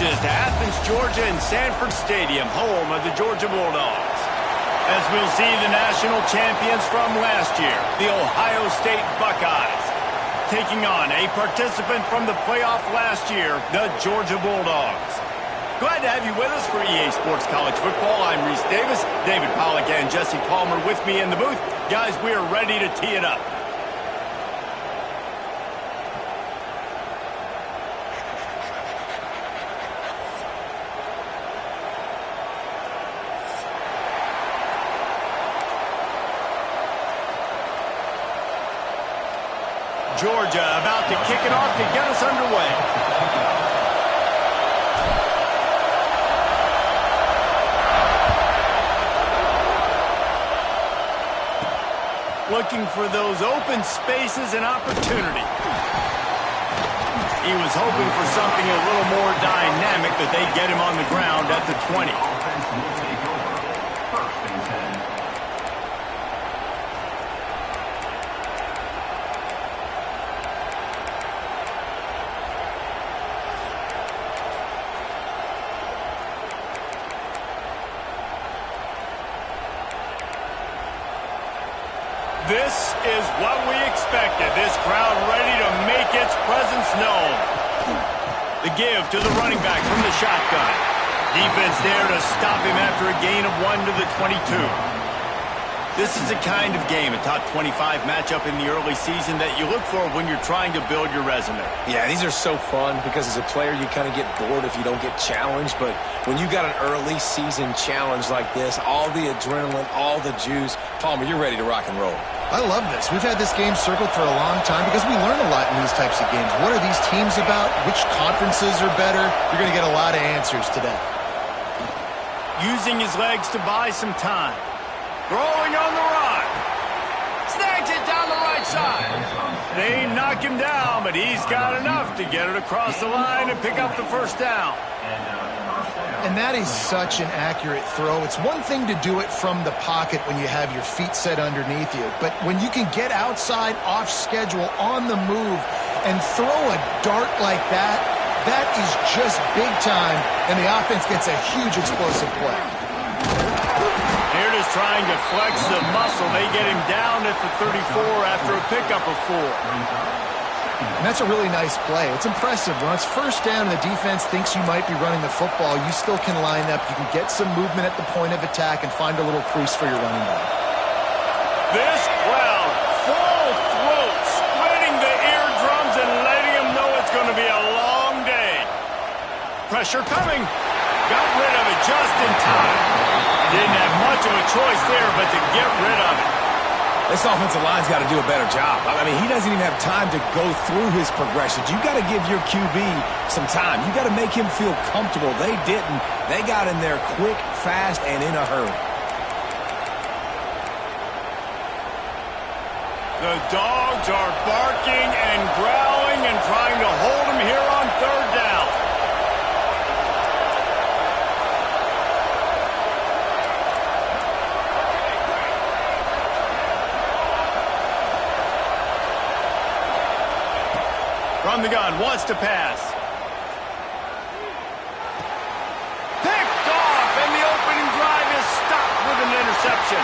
bridges to Athens, Georgia and Sanford Stadium, home of the Georgia Bulldogs. As we'll see the national champions from last year, the Ohio State Buckeyes, taking on a participant from the playoff last year, the Georgia Bulldogs. Glad to have you with us for EA Sports College Football. I'm Reese Davis, David Pollack and Jesse Palmer with me in the booth. Guys, we are ready to tee it up. Georgia about to kick it off to get us underway. Looking for those open spaces and opportunity. He was hoping for something a little more dynamic, but they get him on the ground at the 20. This is what we expected. This crowd ready to make its presence known. The give to the running back from the shotgun. Defense there to stop him after a gain of 1 to the 22. This is the kind of game, a top 25 matchup in the early season, that you look for when you're trying to build your resume. Yeah, these are so fun because as a player you kind of get bored if you don't get challenged, but when you got an early season challenge like this, all the adrenaline, all the juice, Palmer, you're ready to rock and roll. I love this. We've had this game circled for a long time because we learn a lot in these types of games. What are these teams about? Which conferences are better? You're going to get a lot of answers today. Using his legs to buy some time. Throwing on the run. Snags it down the right side. They knock him down, but he's got enough to get it across the line and pick up the first down. And that is such an accurate throw. It's one thing to do it from the pocket when you have your feet set underneath you, but when you can get outside, off schedule, on the move, and throw a dart like that, that is just big time, and the offense gets a huge explosive play. Here it is trying to flex the muscle. They get him down at the 34 after a pickup of 4. And that's a really nice play. It's impressive. When it's first down and the defense thinks you might be running the football, you still can line up. You can get some movement at the point of attack and find a little crease for your running back. This crowd, full throat, splitting the eardrums and letting them know it's going to be a long day. Pressure coming. Got rid of it just in time. Didn't have much of a choice there but to get rid of it. This offensive line's got to do a better job. I mean, he doesn't even have time to go through his progressions. You got to give your QB some time. You got to make him feel comfortable. They didn't. They got in there quick, fast, and in a hurry. The dogs are barking and growling and trying to hold him here on third down. From the gun, wants to pass. Picked off, and the opening drive is stopped with an interception.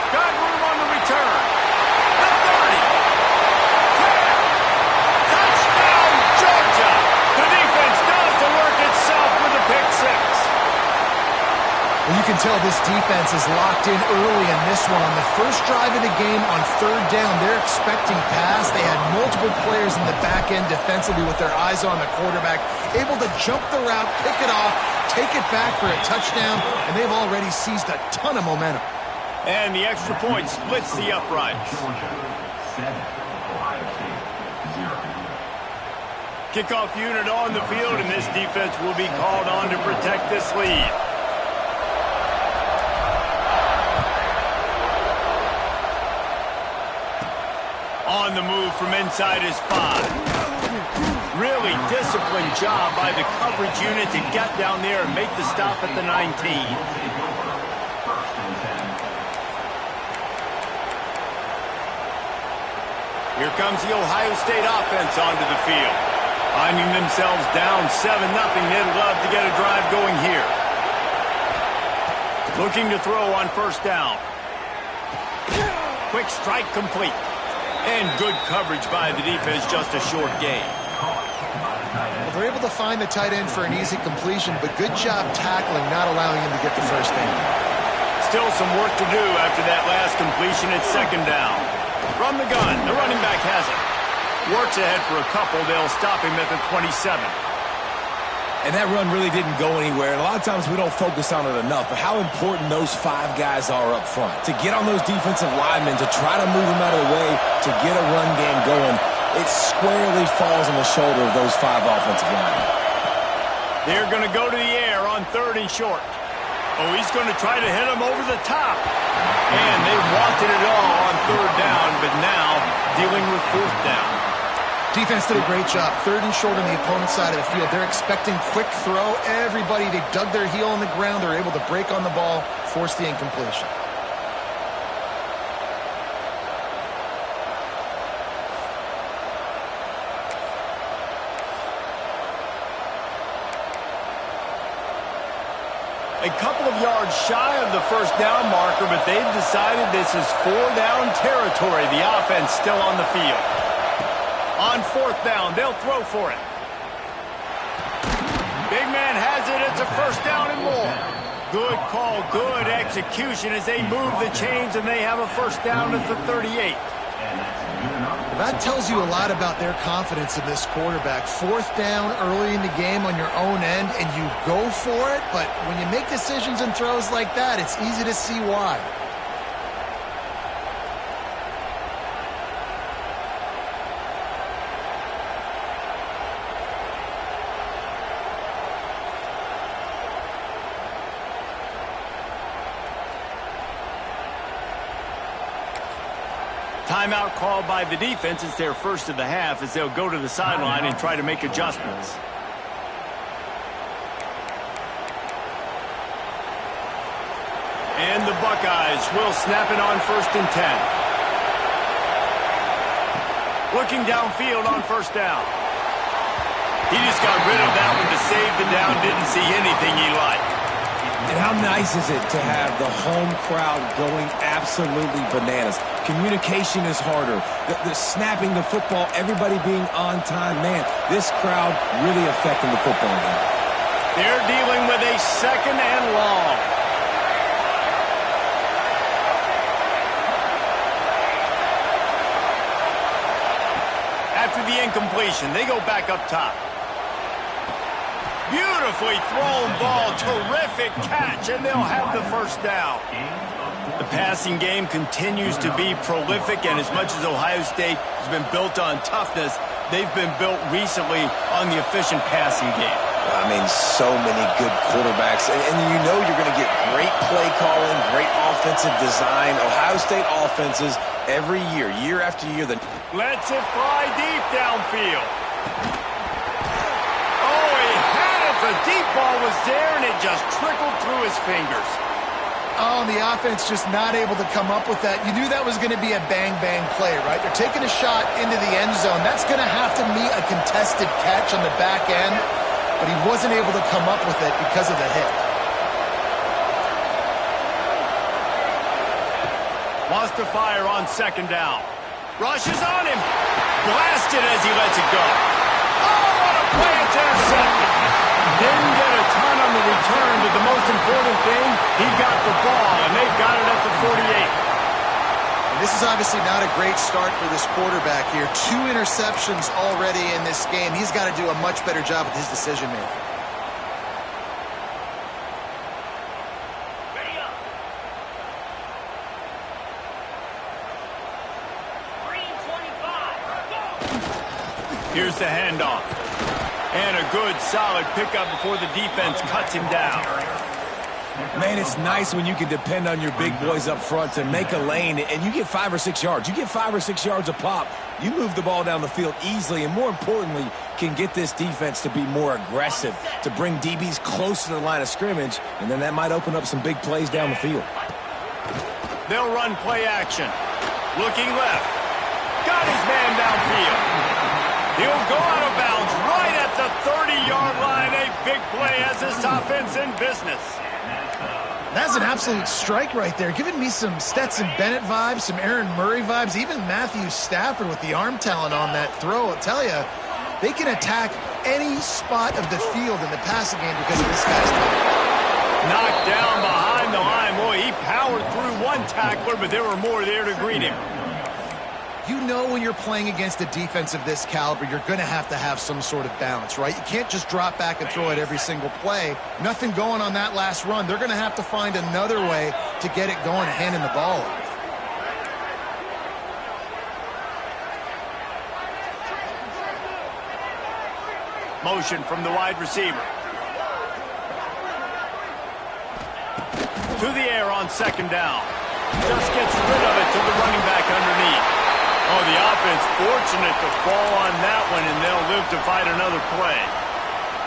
Got room on the return. The 30. 10. Touchdown, Georgia. The defense does the work itself with a pick 6. Well, you can tell this defense is locked in early in this one. On the first drive of the game on third down, they're expecting pass. They had multiple players in the back end defensively with their eyes on the quarterback, able to jump the route, pick it off, take it back for a touchdown, and they've already seized a ton of momentum. And the extra point splits the uprights. Kickoff unit on the field, and this defense will be called on to protect this lead. On the move from inside his 5. Really disciplined job by the coverage unit to get down there and make the stop at the 19. Here comes the Ohio State offense onto the field. Finding themselves down 7-0. They'd love to get a drive going here. Looking to throw on first down. Quick strike complete. And good coverage by the defense, just a short gain. Well, they're able to find the tight end for an easy completion, but good job tackling, not allowing him to get the first down. Still some work to do after that last completion. It's second down. From the gun, the running back has it. Works ahead for a couple. They'll stop him at the 27. And that run really didn't go anywhere. And a lot of times we don't focus on it enough, but how important those 5 guys are up front. To get on those defensive linemen, to try to move them out of the way, to get a run game going, it squarely falls on the shoulder of those 5 offensive linemen. They're going to go to the air on 3rd and short. Oh, he's going to try to hit him over the top. And they wanted it all on 3rd down, but now dealing with 4th down. Defense did a great job. 3rd and short on the opponent's side of the field. They're expecting quick throw. Everybody, they dug their heel on the ground. They're able to break on the ball, force the incompletion. A couple of yards shy of the first down marker, but they've decided this is 4-down territory. The offense still on the field. On 4th down, they'll throw for it. Big man has it. It's a first down and more. Good call, good execution as they move the chains, and they have a first down at the 38. That tells you a lot about their confidence in this quarterback. 4th down early in the game on your own end, and you go for it, but when you make decisions and throws like that, it's easy to see why. Timeout called by the defense. It's their first of the half as they'll go to the sideline and try to make adjustments. And the Buckeyes will snap it on 1st and 10. Looking downfield on first down. He just got rid of that one to save the down. Didn't see anything he liked. And how nice is it to have the home crowd going absolutely bananas? Communication is harder. The snapping the football, everybody being on time. Man, this crowd really affecting the football game. They're dealing with a 2nd and long. After the incompletion, they go back up top. Beautifully thrown ball, terrific catch, and they'll have the first down. The passing game continues to be prolific, and as much as Ohio State has been built on toughness, they've been built recently on the efficient passing game. I mean, so many good quarterbacks, and you know you're going to get great play calling, great offensive design. Ohio State offenses every year, year after year. Lets it fly deep downfield. Oh, he had it. The deep ball was there, and it just trickled through his fingers. Oh, and the offense just not able to come up with that. You knew that was going to be a bang-bang play, right? They're taking a shot into the end zone. That's going to have to meet a contested catch on the back end, but he wasn't able to come up with it because of the hit. Wants to fire on 2nd down. Rushes on him. Blasted as he lets it go. Oh, what a play! It's intercepted. Didn't get a ton on the return, but the most important thing, he got the ball, and they've got it at the 48. And this is obviously not a great start for this quarterback here. 2 interceptions already in this game. He's got to do a much better job with his decision-making. Here's the handoff. And a good, solid pickup before the defense cuts him down. Man, it's nice when you can depend on your big boys up front to make a lane, and you get 5 or 6 yards. You get 5 or 6 yards a pop. You move the ball down the field easily, and more importantly, can get this defense to be more aggressive, to bring DBs close to the line of scrimmage, and then that might open up some big plays down the field. They'll run play action. Looking left. Got his man downfield. He'll go out of bounds right the 30-yard line. A big play as this offense in business. That's an absolute strike right there, giving me some Stetson Bennett vibes, some Aaron Murray vibes, even Matthew Stafford with the arm talent on that throw. I'll tell you, they can attack any spot of the field in the passing game because of this guy's talent. Knocked down behind the line. Boy, he powered through one tackler, but there were more there to greet him. You know when you're playing against a defense of this caliber, you're going to have some sort of balance, right? You can't just drop back and throw it every single play. Nothing going on that last run. They're going to have to find another way to get it going, handing the ball off. Motion from the wide receiver. To the air on second down. Just gets rid of it to the running back underneath. Oh, the offense fortunate to fall on that one, and they'll live to fight another play.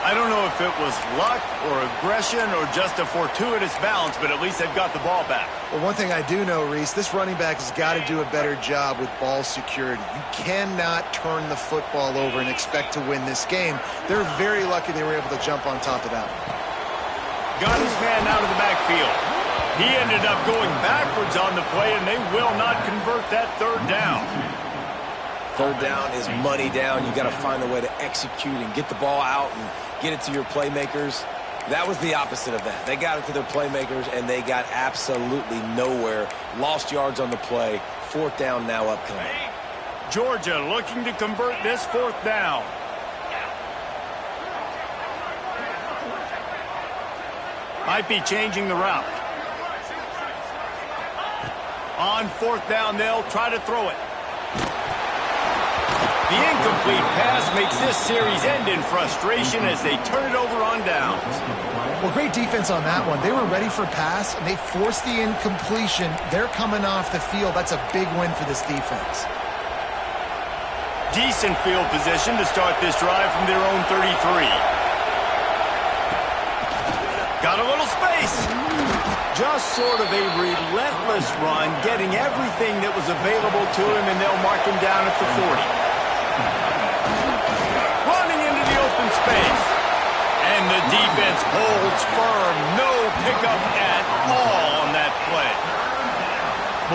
I don't know if it was luck or aggression or just a fortuitous bounce, but at least they've got the ball back. Well, one thing I do know, Reese, this running back has got to do a better job with ball security. You cannot turn the football over and expect to win this game. They're very lucky they were able to jump on top of that. Got his man out of the backfield. He ended up going backwards on the play, and they will not convert that third down. Third down is money down. You got to find a way to execute and get the ball out and get it to your playmakers. That was the opposite of that. They got it to their playmakers, and they got absolutely nowhere. Lost yards on the play. Fourth down now upcoming. Georgia looking to convert this fourth down. Might be changing the route. On fourth down, they'll try to throw it. The incomplete pass makes this series end in frustration as they turn it over on downs. Well, great defense on that one. They were ready for pass, and they forced the incompletion. They're coming off the field. That's a big win for this defense. Decent field position to start this drive from their own 33. Got a little space. Just sort of a relentless run, getting everything that was available to him, and they'll mark him down at the 40. Running into the open space. And the defense holds firm. No pickup at all on that play.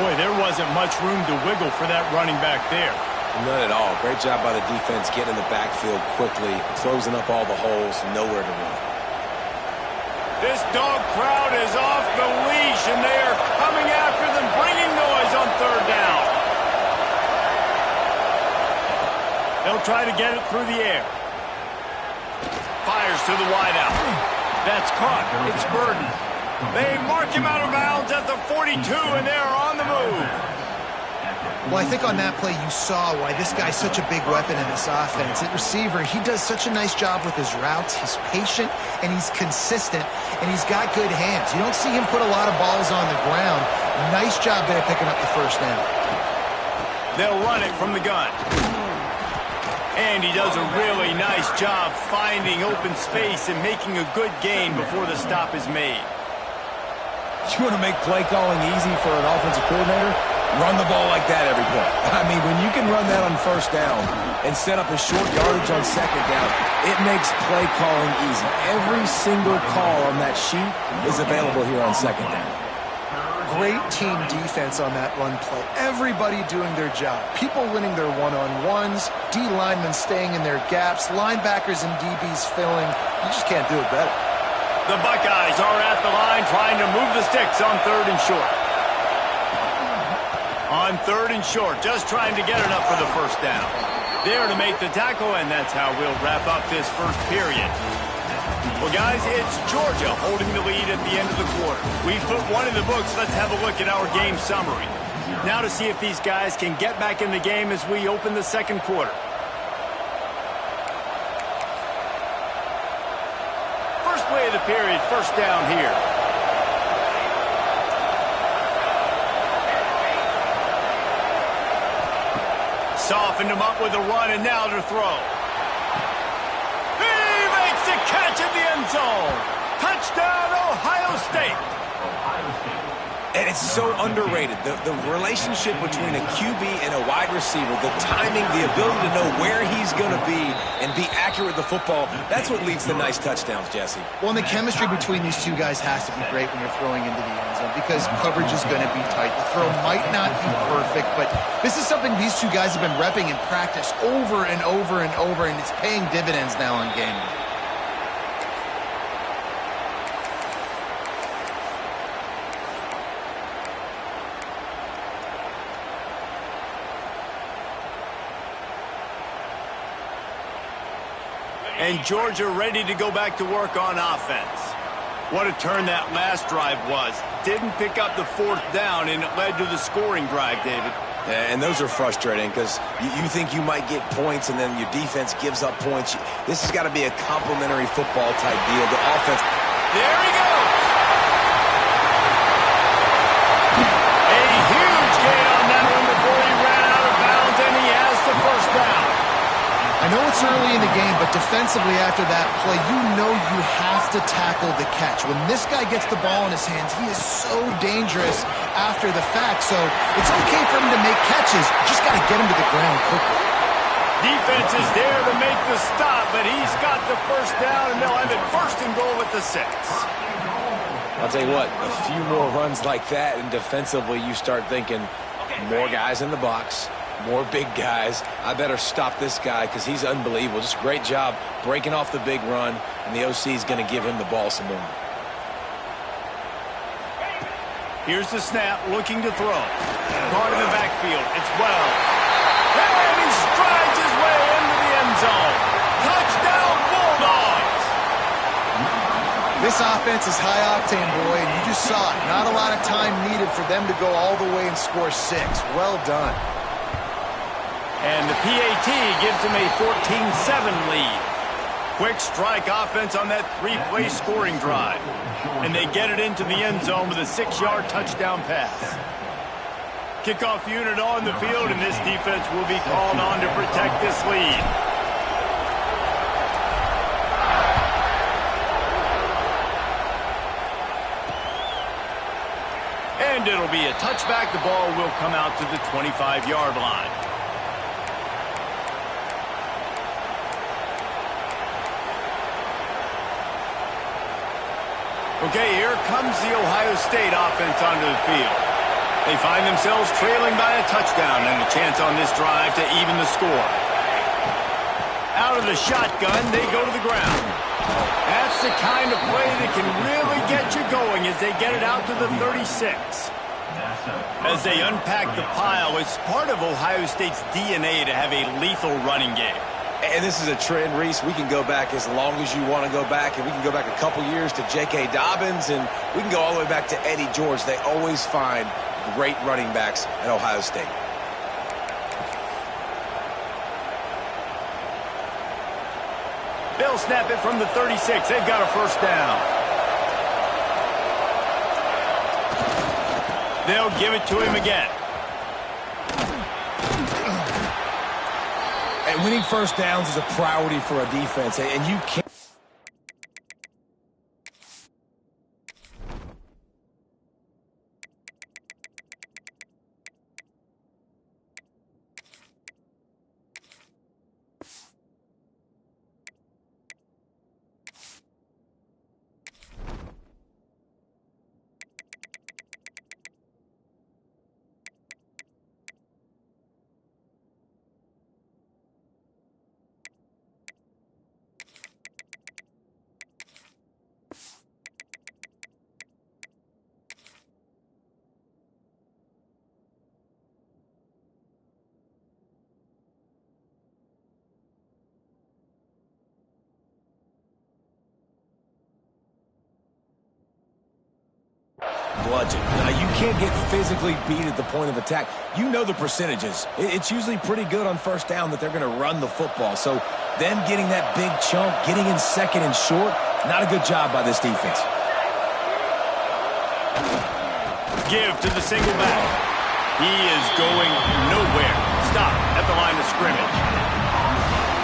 Boy, there wasn't much room to wiggle for that running back there. None at all. Great job by the defense getting in the backfield quickly, closing up all the holes, nowhere to run. This dog crowd is off the leash, and they are coming after them, bringing noise on third down. They'll try to get it through the air. Fires to the wideout. That's caught. It's Burden. They mark him out of bounds at the 42, and they're on the move. Well, I think on that play you saw why this guy's such a big weapon in this offense. At receiver, he does such a nice job with his routes. He's patient, and he's consistent, and he's got good hands. You don't see him put a lot of balls on the ground. Nice job there picking up the first down. They'll run it from the gun. And he does a really nice job finding open space and making a good gain before the stop is made. You want to make play calling easy for an offensive coordinator? Run the ball like that every play. I mean, when you can run that on first down and set up a short yardage on second down, it makes play calling easy. Every single call on that sheet is available here on second down. Great team defense on that run play. Everybody doing their job. People winning their one-on-ones, D linemen staying in their gaps, linebackers and DBs filling. You just can't do it better. The Buckeyes are at the line trying to move the sticks on third and short. On third and short, just trying to get enough for the first down. There to make the tackle, and that's how we'll wrap up this first period. Well, guys, it's Georgia holding the lead at the end of the quarter. We put one in the books. Let's have a look at our game summary. Now to see if these guys can get back in the game as we open the second quarter. First play of the period, first down here. Softened him up with a run, and now to throw. He makes the catch in the end zone. Touchdown, Ohio State. And it's so underrated. The relationship between a QB and a wide receiver, the timing, the ability to know where he's going to be and be accurate with the football, that's what leads to nice touchdowns, Jesse. Well, and the chemistry between these two guys has to be great when you're throwing into the end zone because coverage is going to be tight. The throw might not be perfect, but this is something these two guys have been repping in practice over and over and over, and it's paying dividends now on game day. And Georgia ready to go back to work on offense. What a turn that last drive was. Didn't pick up the 4th down, and it led to the scoring drive, David. Yeah, and those are frustrating because you think you might get points, and then your defense gives up points. This has got to be a complimentary football type deal. The offense. There he goes. A huge gain on that one before he ran out of bounds, and he has the first down. I know it's early in the game, but defensively after that play, you know you have to tackle the catch. When this guy gets the ball in his hands, he is so dangerous after the fact. So it's okay for him to make catches. You just got to get him to the ground quickly. Defense is there to make the stop, but he's got the first down, and they'll have it 1st and goal at the 6. I'll tell you what, a few more runs like that, and defensively you start thinking more guys in the box. More big guys. I better stop this guy because he's unbelievable. Just a great job breaking off the big run, and the OC is going to give him the ball some more. Here's the snap, looking to throw. Caught in the backfield. It's Wells. And he strides his way into the end zone. Touchdown, Bulldogs! This offense is high octane, boy, and you just saw it. Not a lot of time needed for them to go all the way and score 6. Well done. And the PAT gives them a 14-7 lead. Quick strike offense on that 3-play scoring drive. And they get it into the end zone with a 6-yard touchdown pass. Kickoff unit on the field, and this defense will be called on to protect this lead. And it'll be a touchback. The ball will come out to the 25-yard line. Okay, here comes the Ohio State offense onto the field. They find themselves trailing by a touchdown and a chance on this drive to even the score. Out of the shotgun, they go to the ground. That's the kind of play that can really get you going as they get it out to the 36. As they unpack the pile, it's part of Ohio State's DNA to have a lethal running game. And this is a trend, Reese. We can go back as long as you want to go back, and we can go back a couple years to J.K. Dobbins, and we can go all the way back to Eddie George. They always find great running backs at Ohio State. They'll snap it from the 36. They've got a first down. They'll give it to him again. And winning first downs is a priority for a defense, and you can't. Bludgeon. Now, you can't get physically beat at the point of attack. You know the percentages. It's usually pretty good on first down that they're going to run the football. So them getting that big chunk, getting in second and short, not a good job by this defense. Give to the single back. He is going nowhere. Stop at the line of scrimmage.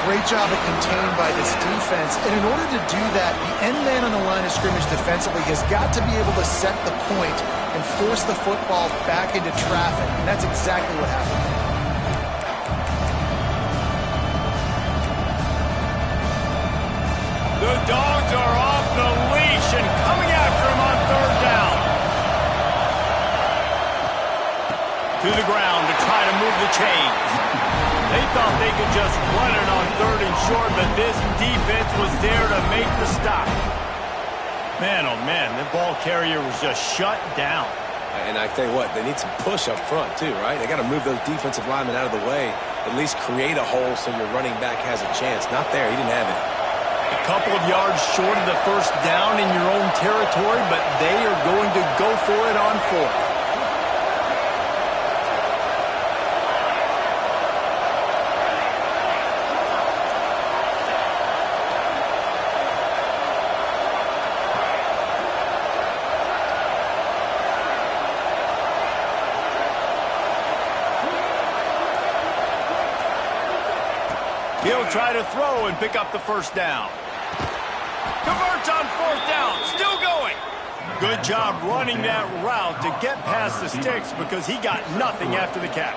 Great job of contained by this defense. And in order to do that, the end man on the line of scrimmage defensively has got to be able to set the point and force the football back into traffic. And that's exactly what happened. The Dogs are off the leash and coming after him on third down. To the ground to try to move the chains. They thought they could just run it on third and short, but this defense was there to make the stop. Man, oh man, the ball carrier was just shut down. And I tell you what, they need some push up front too, right? They got to move those defensive linemen out of the way, at least create a hole so your running back has a chance. Not there, he didn't have it. A couple of yards short of the first down in your own territory, but they are going to go for it on fourth. He'll try to throw and pick up the first down. Converts on fourth down. Still going. Good job running that route to get past the sticks because he got nothing after the catch.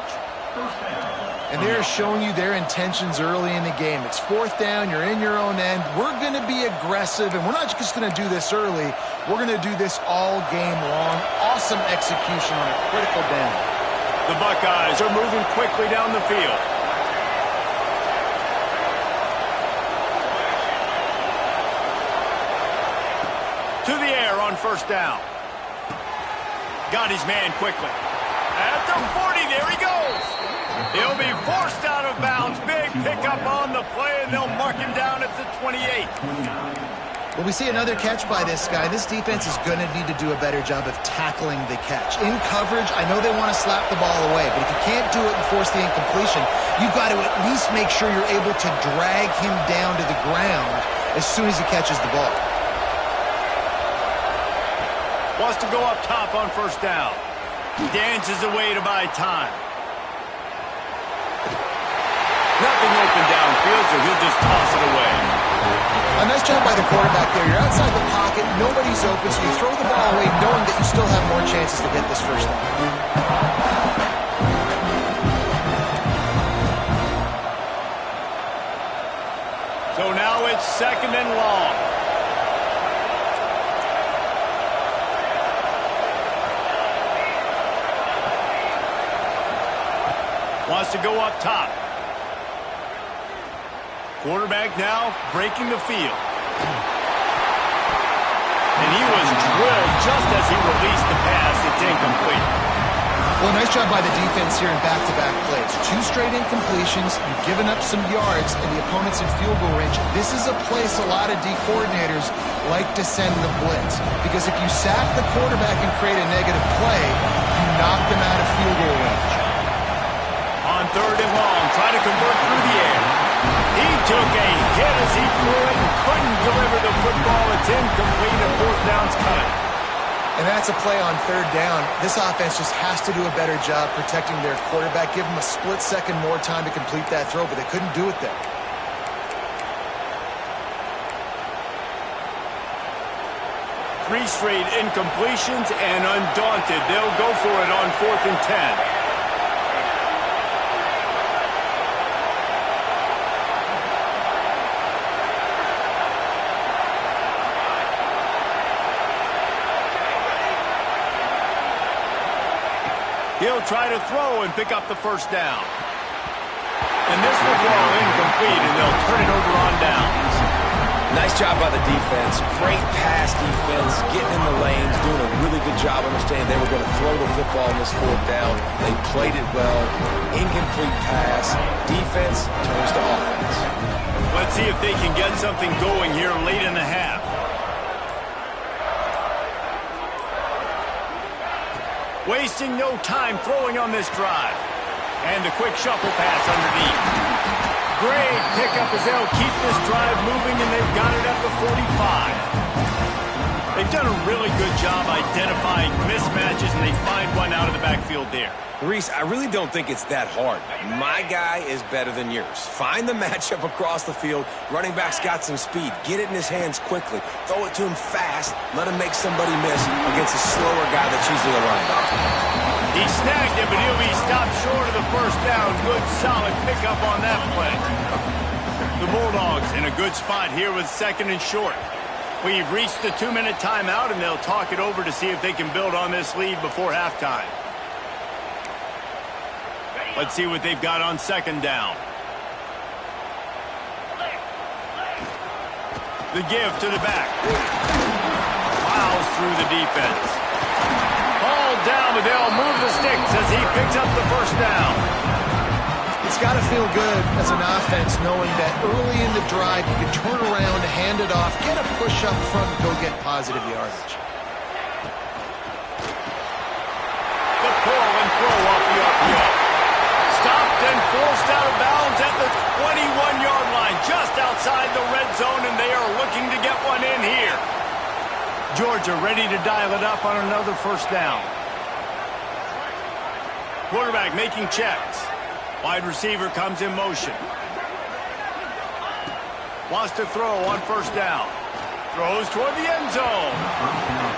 And they're showing you their intentions early in the game. It's fourth down. You're in your own end. We're going to be aggressive, and we're not just going to do this early. We're going to do this all game long. Awesome execution on a critical down. The Buckeyes are moving quickly down the field. To the air on first down. Got his man quickly. At the 40, there he goes. He'll be forced out of bounds. Big pickup on the play, and they'll mark him down at the 28. Well, we see another catch by this guy. This defense is going to need to do a better job of tackling the catch. In coverage, I know they want to slap the ball away, but if you can't do it and force the incompletion, you've got to at least make sure you're able to drag him down to the ground as soon as he catches the ball. Wants to go up top on first down. Dances away to buy time. Nothing open downfield, so he'll just toss it away. A nice job by the quarterback there. You're outside the pocket, nobody's open, so you throw the ball away knowing that you still have more chances to get this first down. So now it's second and long. Wants to go up top. Quarterback now breaking the field. And he was drilled just as he released the pass. It's incomplete. Well, nice job by the defense here in back-to-back plays. 2 straight incompletions. You've given up some yards, and the opponent's in field goal range. This is a place a lot of D coordinators like to send the blitz. Because if you sack the quarterback and create a negative play, you knock them out of field goal range. On third and long, trying to convert through the air. He took a hit as he threw it and couldn't deliver the football. It's incomplete and fourth down's cut. And that's a play on third down. This offense just has to do a better job protecting their quarterback. Give them a split second more time to complete that throw, but they couldn't do it there. Three straight incompletions and undaunted. They'll go for it on fourth and 10. He'll try to throw and pick up the first down. And this will fall incomplete, and they'll turn it over on downs. Nice job by the defense. Great pass defense, getting in the lanes, doing a really good job understanding they were going to throw the football on this fourth down. They played it well. Incomplete pass. Defense turns to offense. Let's see if they can get something going here late in the half. Wasting no time throwing on this drive. And a quick shuffle pass underneath. Great pickup as they'll keep this drive moving, and they've got it at the 45. They've done a really good job identifying mismatches, and they find one out of the backfield there. Reese, I really don't think it's that hard. My guy is better than yours. Find the matchup across the field. Running back's got some speed. Get it in his hands quickly. Throw it to him fast. Let him make somebody miss against a slower guy that's usually a linebacker. He snagged it, but he'll be stopped short of the first down. Good, solid pickup on that play. The Bulldogs in a good spot here with 2nd and short. We've reached the 2-minute timeout, and they'll talk it over to see if they can build on this lead before halftime. Let's see what they've got on 2nd down. The give to the back. Plows through the defense. Ball down, but they'll move the sticks as he picks up the first down. It's got to feel good as an offense knowing that early in the drive you can turn around, hand it off, get a push up front, and go get positive yardage. The pull and throw off the RPO. Stopped and forced out of bounds at the 21-yard line, just outside the red zone, and they are looking to get one in here. Georgia ready to dial it up on another first down. Quarterback making checks. Wide receiver comes in motion. Wants to throw on first down. Throws toward the end zone.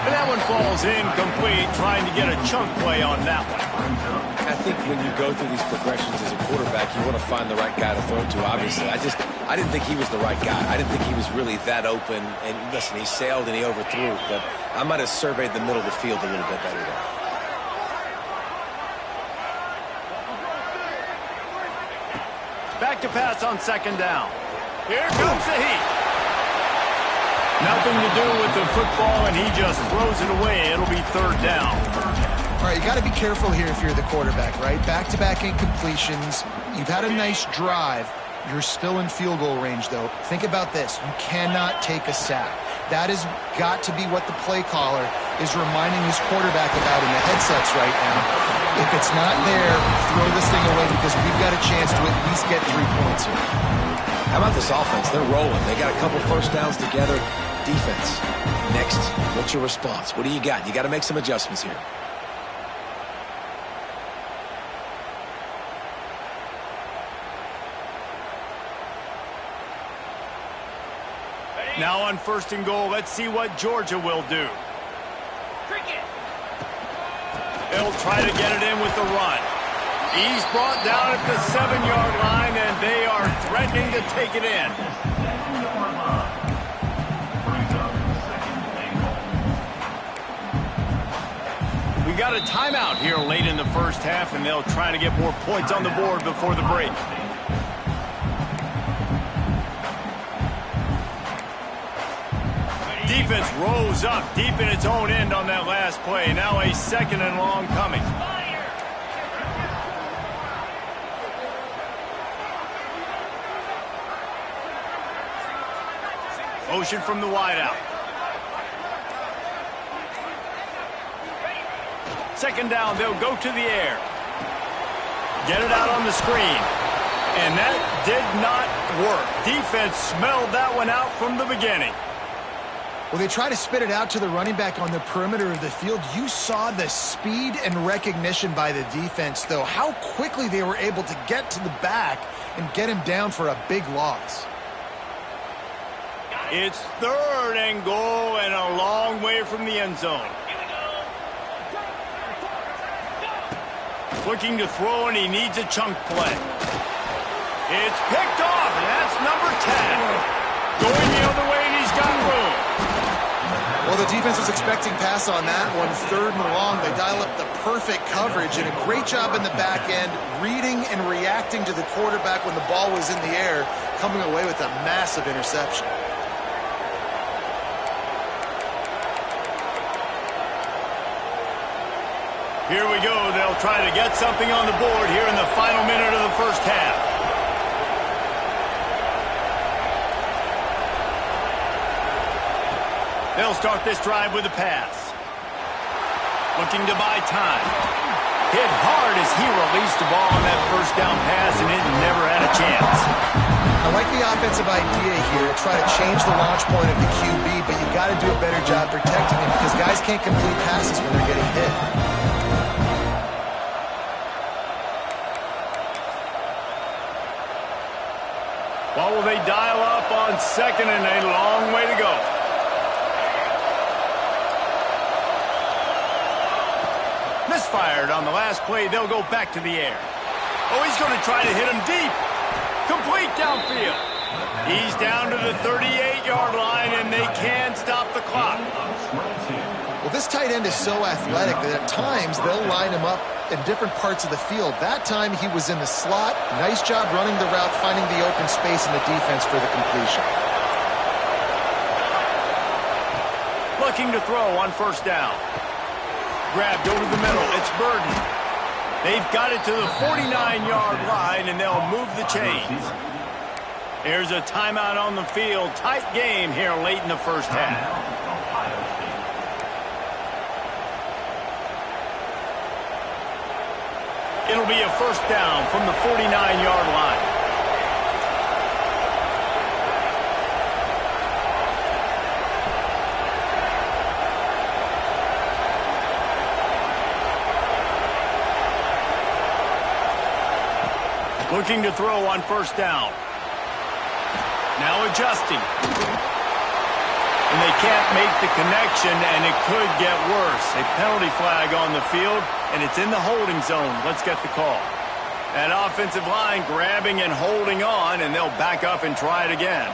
And that one falls incomplete, trying to get a chunk play on that one. I think when you go through these progressions as a quarterback, you want to find the right guy to throw to, obviously. I didn't think he was the right guy. I didn't think he was really that open. And listen, he sailed and he overthrew, but I might have surveyed the middle of the field a little bit better there. Back to pass on 2nd down. Here comes the heat. Nothing to do with the football, and he just throws it away. It'll be 3rd down. All right, you got to be careful here if you're the quarterback, right? Back-to-back incompletions. You've had a nice drive. You're still in field goal range, though. Think about this. You cannot take a sack. That has got to be what the play caller is reminding his quarterback about in the headsets right now. If it's not there, throw this thing away because we've got a chance to at least get 3 points here. How about this offense? They're rolling. They got a couple first downs together. Defense. Next, what's your response? What do you got? You got to make some adjustments here. Now on 1st and goal, let's see what Georgia will do. They'll try to get it in with the run. He's brought down at the 7-yard line, and they are threatening to take it in. We got a timeout here late in the first half, and they'll try to get more points on the board before the break. Defense rose up deep in its own end on that last play. Now a 2nd and long coming. Motion from the wideout. 2nd down, they'll go to the air. Get it out on the screen. And that did not work. Defense smelled that one out from the beginning. Well, they try to spit it out to the running back on the perimeter of the field. You saw the speed and recognition by the defense, though. How quickly they were able to get to the back and get him down for a big loss. It's 3rd and goal and a long way from the end zone. Looking to throw, and he needs a chunk play. It's picked off, and that's number 10. Going the other way, and he's got room. Well, the defense was expecting pass on that one. 3rd and long. They dial up the perfect coverage and a great job in the back end, reading and reacting to the quarterback when the ball was in the air, coming away with a massive interception. Here we go. They'll try to get something on the board here in the final minute of the first half. They'll start this drive with a pass. Looking to buy time. Hit hard as he released the ball on that first down pass, and it never had a chance. I like the offensive idea here to try to change the launch point of the QB, but you got to do a better job protecting him because guys can't complete passes when they're getting hit. What will they dial up on second and a long way to go? Misfired on the last play. They'll go back to the air. Oh, he's going to try to hit him deep. Complete downfield. He's down to the 38-yard line, and they can't stop the clock. Well, this tight end is so athletic that at times they'll line him up in different parts of the field. That time he was in the slot. Nice job running the route, finding the open space in the defense for the completion. Looking to throw on first down. Grabbed over the middle. It's Burden. They've got it to the 49-yard line, and they'll move the chains. Here's a timeout on the field. Tight game here late in the first half. It'll be a first down from the 49-yard line. Looking to throw on first down. Now adjusting. And they can't make the connection, and it could get worse. A penalty flag on the field, and it's in the holding zone. Let's get the call. That offensive line grabbing and holding on, and they'll back up and try it again.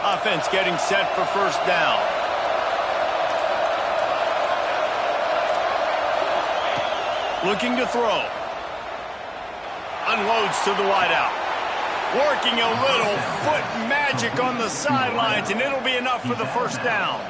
Offense getting set for first down. Looking to throw. Unloads to the wideout. Working a little foot magic on the sidelines, and it'll be enough for the first down.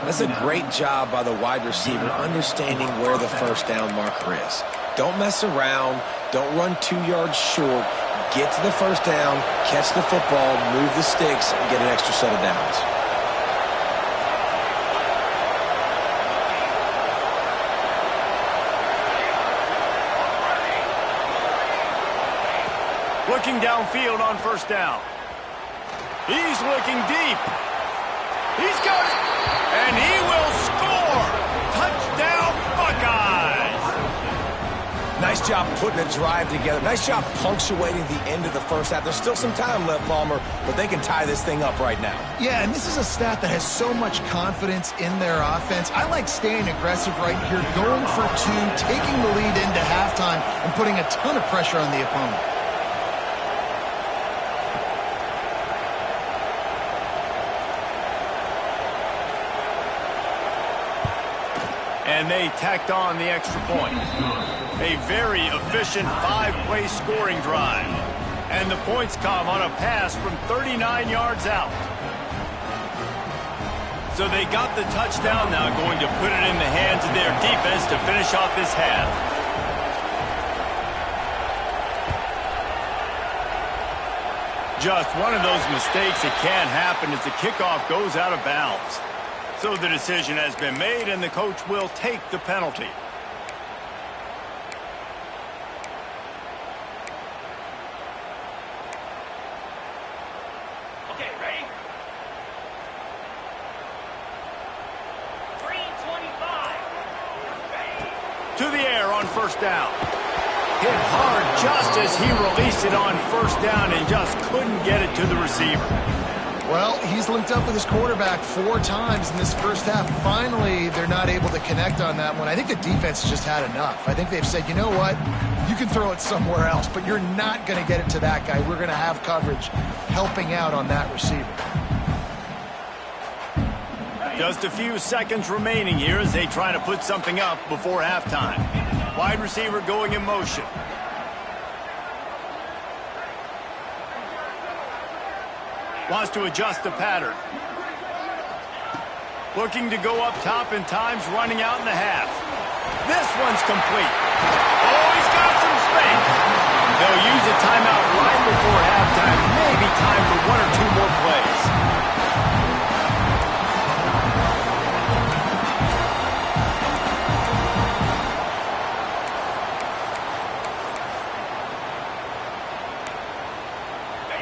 That's a great job by the wide receiver understanding where the first down marker is. Don't mess around. Don't run 2 yards short. Get to the first down, catch the football, move the sticks, and get an extra set of downs. Looking downfield on first down. He's looking deep. He's got it. And he will score. Touchdown, Buckeyes. Nice job putting a drive together. Nice job punctuating the end of the first half. There's still some time left, Palmer, but they can tie this thing up right now. Yeah, and this is a staff that has so much confidence in their offense. I like staying aggressive right here, going for two, taking the lead into halftime, and putting a ton of pressure on the opponent. And they tacked on the extra point. A very efficient 5-play scoring drive. And the points come on a pass from 39 yards out. So they got the touchdown now, going to put it in the hands of their defense to finish off this half. Just one of those mistakes that can happen as the kickoff goes out of bounds. So the decision has been made, and the coach will take the penalty. Okay, ready? 3:25. To the air on first down. Hit hard just as he released it on first down and just couldn't get it to the receiver. Well, he's linked up with his quarterback 4 times in this first half. Finally, they're not able to connect on that one. I think the defense just had enough. I think they've said, you know what? You can throw it somewhere else, but you're not going to get it to that guy. We're going to have coverage helping out on that receiver. Just a few seconds remaining here as they try to put something up before halftime. Wide receiver going in motion. Wants to adjust the pattern. Looking to go up top, and time's running out in the half. This one's complete. Oh, he's got some space. They'll use a timeout right before halftime. Maybe time for one or two more plays.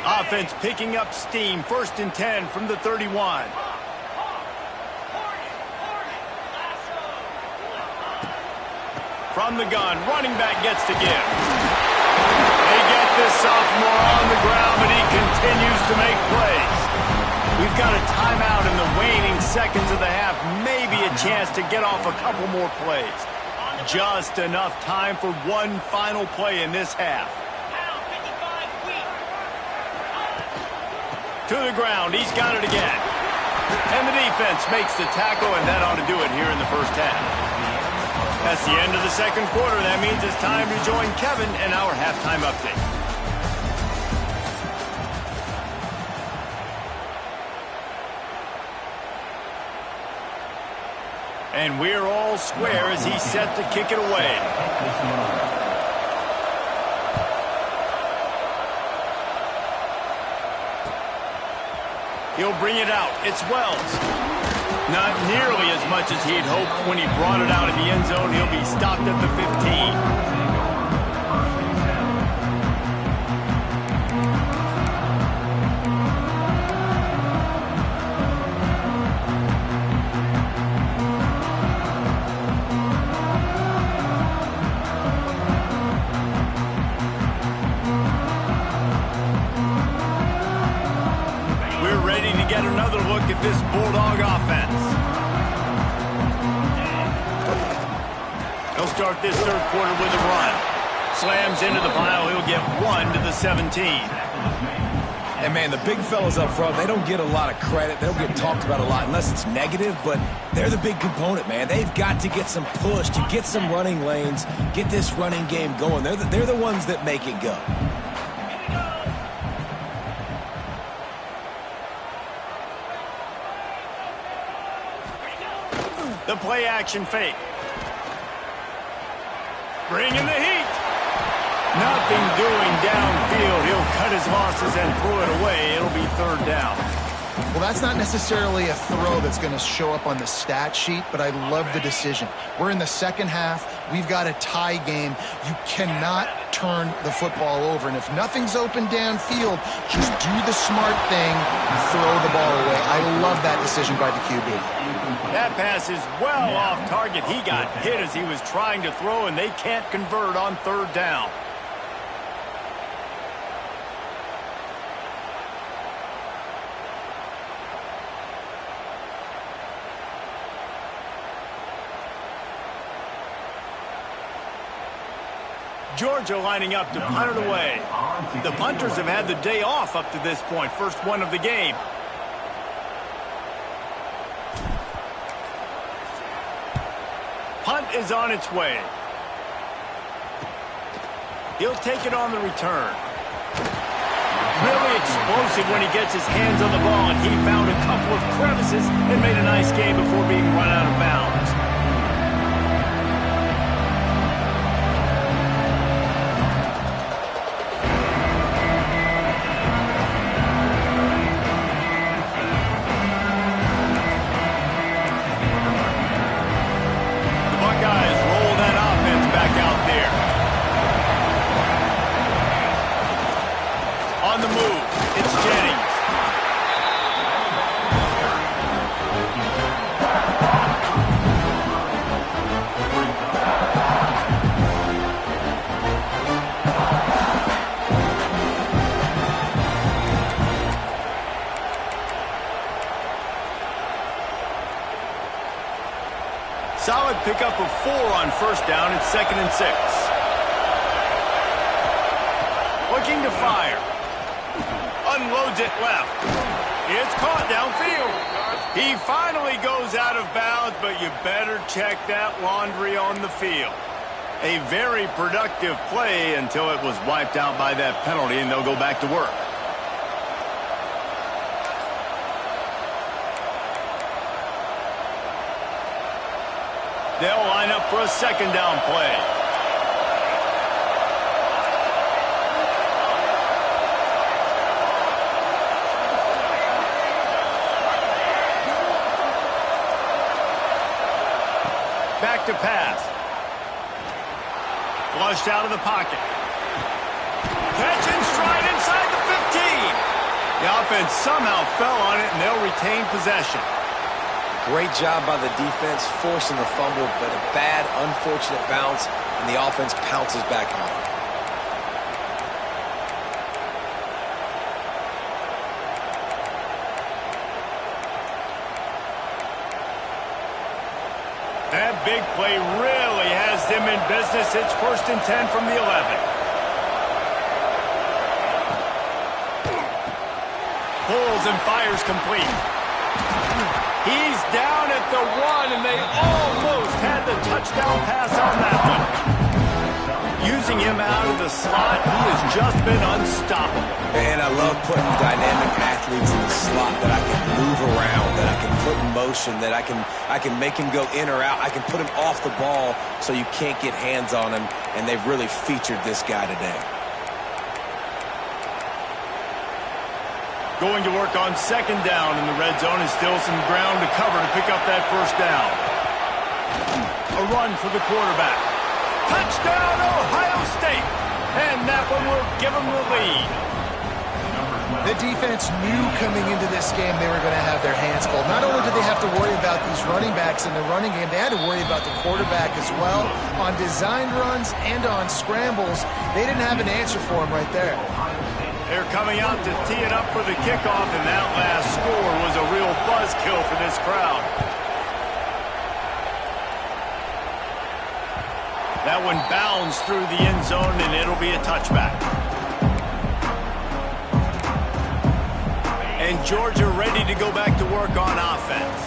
Offense picking up steam. 1st and 10 from the 31. From the gun, running back gets to give. They get this sophomore on the ground, but he continues to make plays. We've got a timeout in the waning seconds of the half. Maybe a chance to get off a couple more plays. Just enough time for one final play in this half. To the ground, he's got it again. And the defense makes the tackle, and that ought to do it here in the first half. That's the end of the second quarter. That means it's time to join Kevin and our halftime update. And we're all square as he's set to kick it away. He'll bring it out. It's Wells. Not nearly as much as he'd hoped when he brought it out in the end zone. He'll be stopped at the 15. Get another look at this Bulldog offense. He'll start this third quarter with a run. Slams into the pile. He'll get 1 to the 17. And, man, the big fellas up front, they don't get a lot of credit. They don't get talked about a lot unless it's negative, but they're the big component, man. They've got to get some push, to get some running lanes, get this running game going. They're the ones that make it go. The play action fake. Bringing the heat. Nothing doing downfield. He'll cut his losses and throw it away. It'll be 3rd down. Well, that's not necessarily a throw that's going to show up on the stat sheet, but I love the decision. We're in the second half. We've got a tie game. You cannot turn the football over. And if nothing's open downfield, just do the smart thing and throw the ball away. I love that decision by the QB. That pass is well off target. He got hit as he was trying to throw, and they can't convert on 3rd down. Georgia lining up to punt it away. The punters have had the day off up to this point. First one of the game. Punt is on its way. He'll take it on the return. Really explosive when he gets his hands on the ball, and he found a couple of crevices and made a nice game before being run out of bounds. Solid pickup of 4 on 1st down. It's 2nd and 6. Looking to fire. Unloads it left. It's caught downfield. He finally goes out of bounds, but you better check that laundry on the field. A very productive play until it was wiped out by that penalty, and they'll go back to work. They'll line up for a second down play. Back to pass. Flushed out of the pocket. Catch in stride inside the 15. The offense somehow fell on it, and they'll retain possession. Great job by the defense forcing the fumble, but a bad, unfortunate bounce, and the offense pounces back on it. That big play really has them in business. It's 1st and 10 from the 11. Pulls and fires complete. He's down at the 1, and they almost had the touchdown pass on that one. Using him out of the slot, he has just been unstoppable. And I love putting dynamic athletes in the slot that I can move around, that I can put in motion, that I can make him go in or out. I can put him off the ball so you can't get hands on him, and they've really featured this guy today. Going to work on second down in the red zone, is still some ground to cover to pick up that first down. A run for the quarterback. Touchdown, Ohio State! And that one will give them the lead. The defense knew coming into this game they were going to have their hands full. Not only did they have to worry about these running backs in the running game, they had to worry about the quarterback as well. On designed runs and on scrambles, they didn't have an answer for him right there. They're coming out to tee it up for the kickoff, and that last score was a real buzzkill for this crowd. That one bounds through the end zone, and it'll be a touchback. And Georgia ready to go back to work on offense.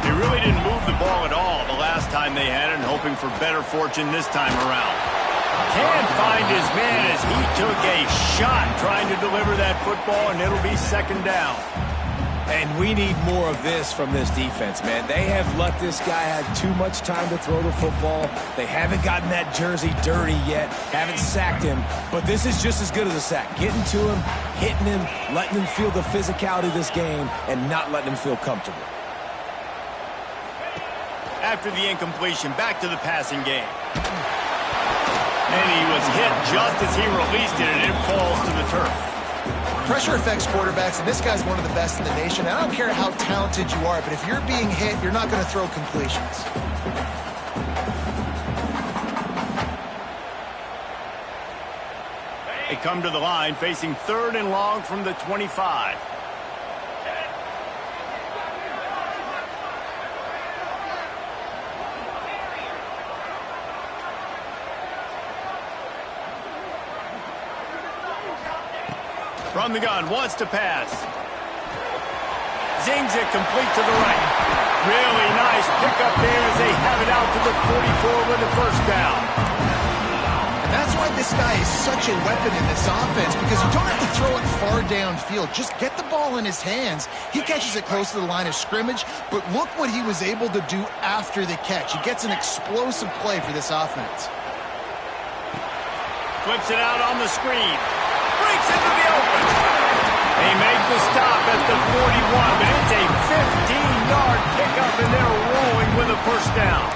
They really didn't move the ball at all the last time they had it, and hoping for better fortune this time around. Can't find his man as he took a shot trying to deliver that football, and it'll be second down. And we need more of this from this defense, man. They have let this guy have too much time to throw the football. They haven't gotten that jersey dirty yet, haven't sacked him. But this is just as good as a sack. Getting to him, hitting him, letting him feel the physicality of this game, and not letting him feel comfortable. After the incompletion, back to the passing game. And he was hit just as he released it, and it falls to the turf. Pressure affects quarterbacks, and this guy's one of the best in the nation. I don't care how talented you are, but if you're being hit, you're not going to throw completions. They come to the line facing 3rd and long from the 25. From the gun, wants to pass. Zings it complete to the right. Really nice pickup there as they have it out to the 44 with the first down. And that's why this guy is such a weapon in this offense, because you don't have to throw it far downfield. Just get the ball in his hands. He catches it close to the line of scrimmage, but look what he was able to do after the catch. He gets an explosive play for this offense. Flips it out on the screen. Breaks into the open. They make the stop at the 41, but it's a 15-yard pickup, and they're rolling with a first down.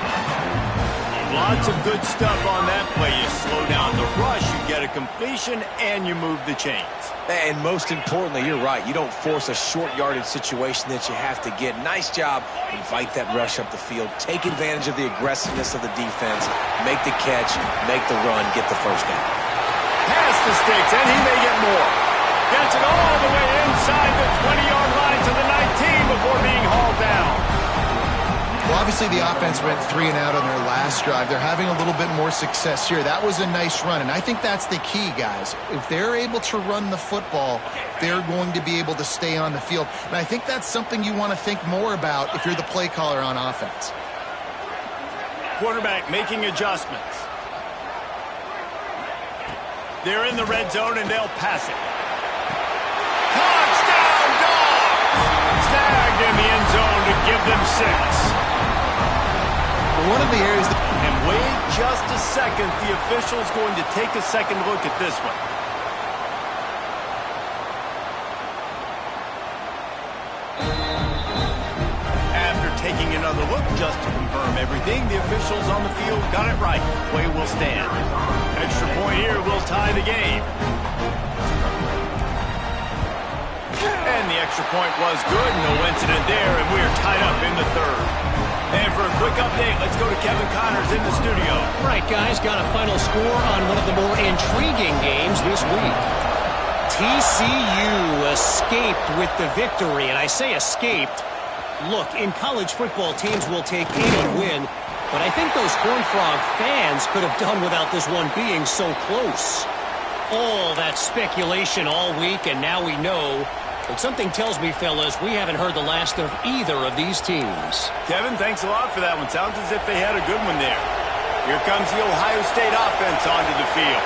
Lots of good stuff on that play. You slow down the rush, you get a completion, and you move the chains. And most importantly, you're right. You don't force a short yardage situation that you have to get. Nice job. Invite that rush up the field. Take advantage of the aggressiveness of the defense. Make the catch, make the run, get the first down. Pass the sticks, and he may get more. Gets it all the way inside the 20-yard line to the 19 before being hauled down. Well, obviously the offense went 3 and out on their last drive. They're having a little bit more success here. That was a nice run, and I think that's the key, guys. If they're able to run the football, they're going to be able to stay on the field. And I think that's something you want to think more about if you're the play caller on offense. Quarterback making adjustments. They're in the red zone, and they'll pass it. Touchdown, Dogs! Snagged in the end zone to give them 6. One of the areas that And wait just a second. The official's going to take a second look at this one. After taking another look just to confirm everything, the officials on the field got it right. Play will stand. Extra point here will tie the game. And the extra point was good. No incident there, and we are tied up in the third. And for a quick update, let's go to Kevin Connors in the studio. Right, guys, got a final score on one of the more intriguing games this week. TCU escaped with the victory, and I say escaped. Look, in college football, teams will take any win, but I think those Horned Frog fans could have done without this one being so close. All that speculation all week, and now we know. But something tells me, fellas, we haven't heard the last of either of these teams. Kevin, thanks a lot for that one. Sounds as if they had a good one there. Here comes the Ohio State offense onto the field.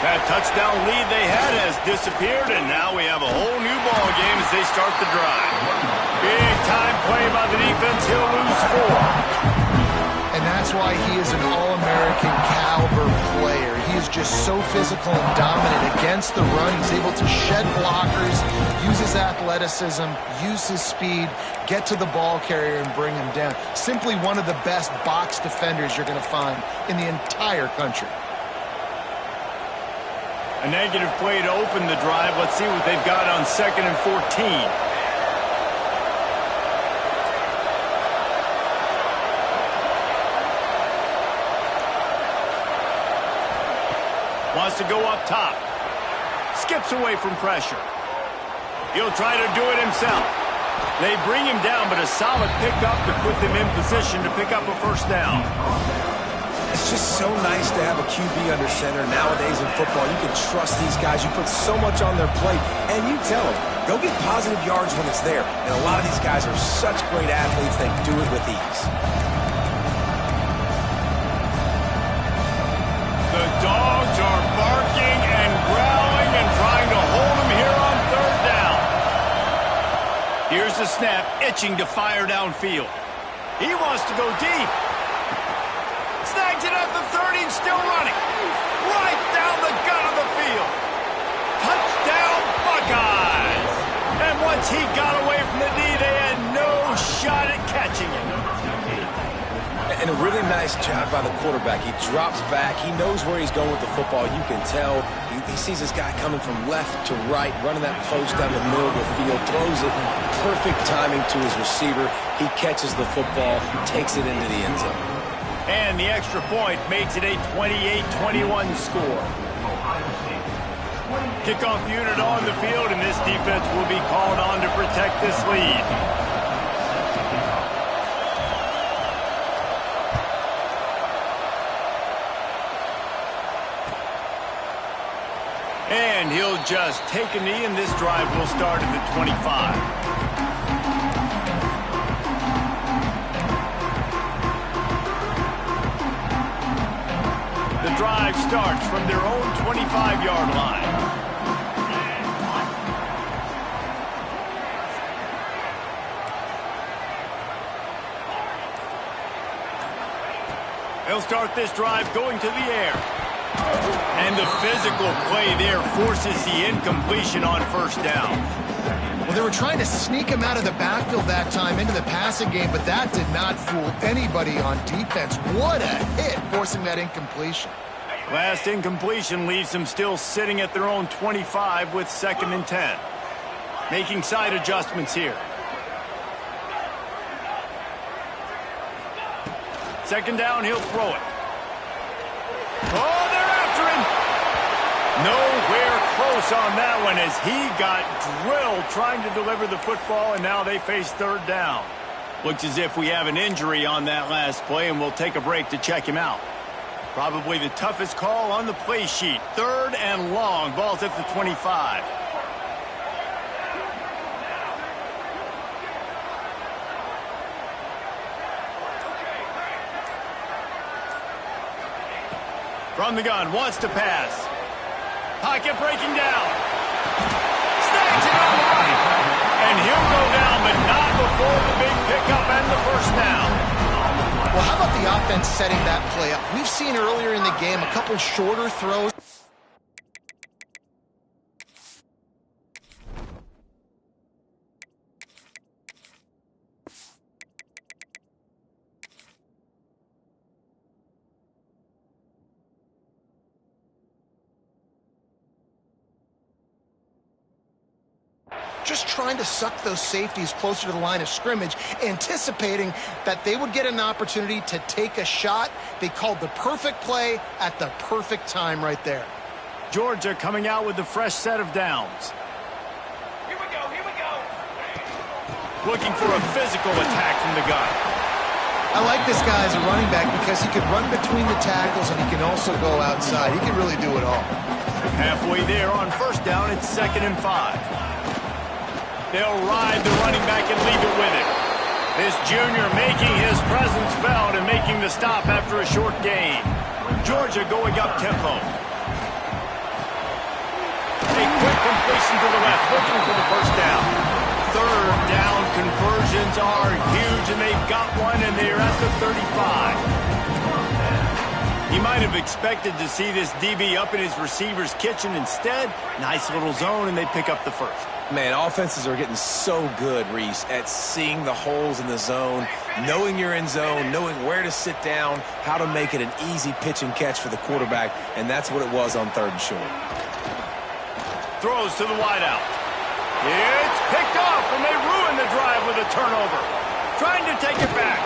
That touchdown lead they had has disappeared, and now we have a whole new ball game as they start the drive. Big time play by the defense. He'll lose 4. And that's why he is an All-American caliber player. He is just so physical and dominant against the run. He's able to shed blockers, use his athleticism, use his speed, get to the ball carrier and bring him down. Simply one of the best box defenders you're going to find in the entire country. A negative play to open the drive. Let's see what they've got on 2nd and 14. Wants to go up top. Skips away from pressure. He'll try to do it himself. They bring him down, but a solid pickup to put them in position to pick up a first down. It's just so nice to have a QB under center. Nowadays in football, you can trust these guys. You put so much on their plate, and you tell them, go get positive yards when it's there. And a lot of these guys are such great athletes, they do it with ease. The Dogs are barking and growling and trying to hold him here on 3rd down. Here's the snap, itching to fire downfield. He wants to go deep. Snags it at the 30 and still running. Right down the gut of the field. Touchdown, Buckeyes. And once he got away from the D, they had no shot at catching him. And a really nice job by the quarterback. He drops back. He knows where he's going with the football. You can tell. He sees this guy coming from left to right, running that post down the middle of the field, throws it, perfect timing to his receiver. He catches the football, takes it into the end zone. And the extra point makes it a 28-21 score. Kickoff unit on the field, and this defense will be called on to protect this lead. And he'll just take a knee, and this drive will start at the 25. The drive starts from their own 25-yard line. They'll start this drive going to the air. And the physical play there forces the incompletion on 1st down. Well, they were trying to sneak him out of the backfield that time into the passing game, but that did not fool anybody on defense. What a hit, forcing that incompletion. Last incompletion leaves them still sitting at their own 25 with 2nd and 10. Making side adjustments here. 2nd down, he'll throw it. Oh, they're after him. Nowhere close on that one as he got drilled trying to deliver the football, and now they face 3rd down. Looks as if we have an injury on that last play, and we'll take a break to check him out. Probably the toughest call on the play sheet. 3rd and long. Ball's at the 25. From the gun, wants to pass. Pocket breaking down. Snags it on the right. And he'll go down, but not before the big pickup and the 1st down. Well, how about the defense setting that play up. We've seen earlier in the game a couple shorter throws. Just trying to suck those safeties closer to the line of scrimmage, anticipating that they would get an opportunity to take a shot. They called the perfect play at the perfect time right there. Georgia coming out with a fresh set of downs. Here we go, here we go. Looking for a physical attack from the gun. I like this guy as a running back because he can run between the tackles and he can also go outside. He can really do it all. Halfway there on first down, it's 2nd and 5. They'll ride the running back and leave it with him. This junior making his presence felt and making the stop after a short gain. Georgia going up tempo. A quick completion to the left, looking for the first down. 3rd down conversions are huge, and they've got one, and they're at the 35. He might have expected to see this DB up in his receiver's kitchen. Instead, nice little zone, and they pick up the first. Man, offenses are getting so good, Reese, at seeing the holes in the zone, knowing you're in zone, knowing where to sit down, how to make it an easy pitch and catch for the quarterback, and that's what it was on 3rd and short. Throws to the wideout. It's picked off, and they ruin the drive with a turnover. Trying to take it back.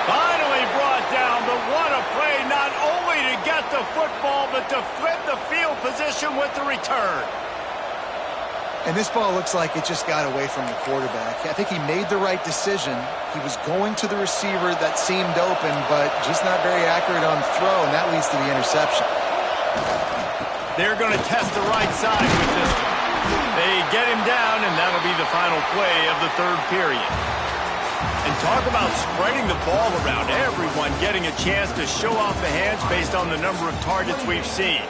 Finally brought down, but what a play, not only to get the football, but to flip the field position with the return. And this ball looks like it just got away from the quarterback. I think he made the right decision. He was going to the receiver that seemed open, but just not very accurate on throw, and that leads to the interception. They're going to test the right side with this one. They get him down, and that'll be the final play of the 3rd period. And talk about spreading the ball around, everyone getting a chance to show off the hands based on the number of targets we've seen.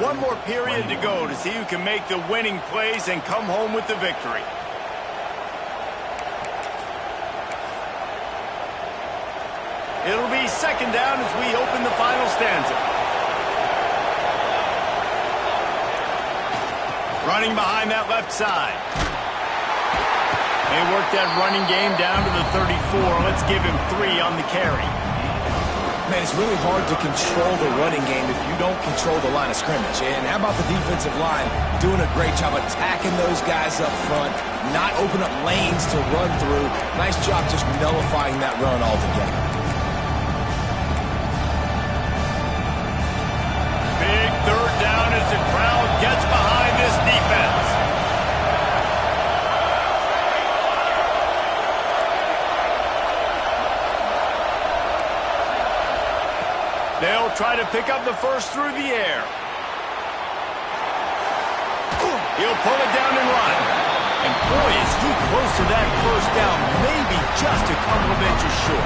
One more period to go to see who can make the winning plays and come home with the victory. It'll be 2nd down as we open the final stanza. Running behind that left side. They work that running game down to the 34. Let's give him 3 on the carry. Man, it's really hard to control the running game if you don't control the line of scrimmage. And how about the defensive line doing a great job attacking those guys up front, not open up lanes to run through. Nice job just nullifying that run altogether. Big 3rd down as the crowd gets behind this defense. They'll try to pick up the first through the air. He'll pull it down and run. And boy, is he close to that first down. Maybe just a couple of inches short.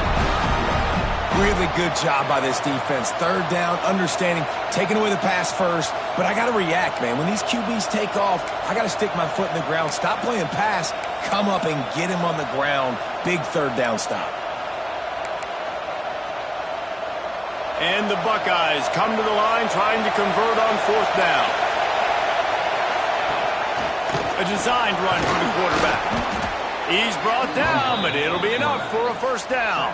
Really good job by this defense. 3rd down, understanding, taking away the pass first. But I got to react, man. When these QBs take off, I got to stick my foot in the ground. Stop playing pass. Come up and get him on the ground. Big 3rd down stop. And the Buckeyes come to the line trying to convert on 4th down. A designed run for the quarterback. He's brought down, but it'll be enough for a first down.